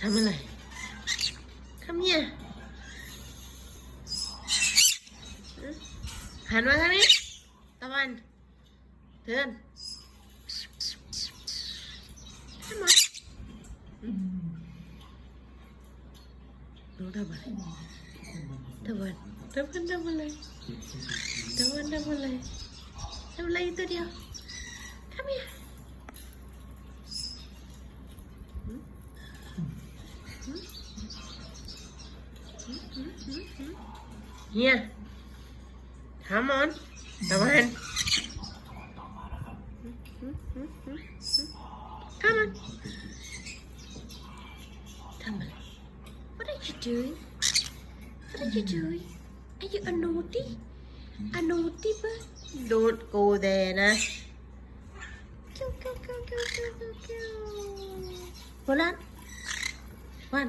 ทำอะไรทำเนี่ยหันมาทางนี้ตะวันเดินทำไมน้องทำอะไรตะวันทำอะไรตะวันทำอะไรตัวเดียวทำเนี่ยเฮียทำมันตะวันทำมันWhat are you doing? Are you a naughty bird? Don't go there นะโบราณวัน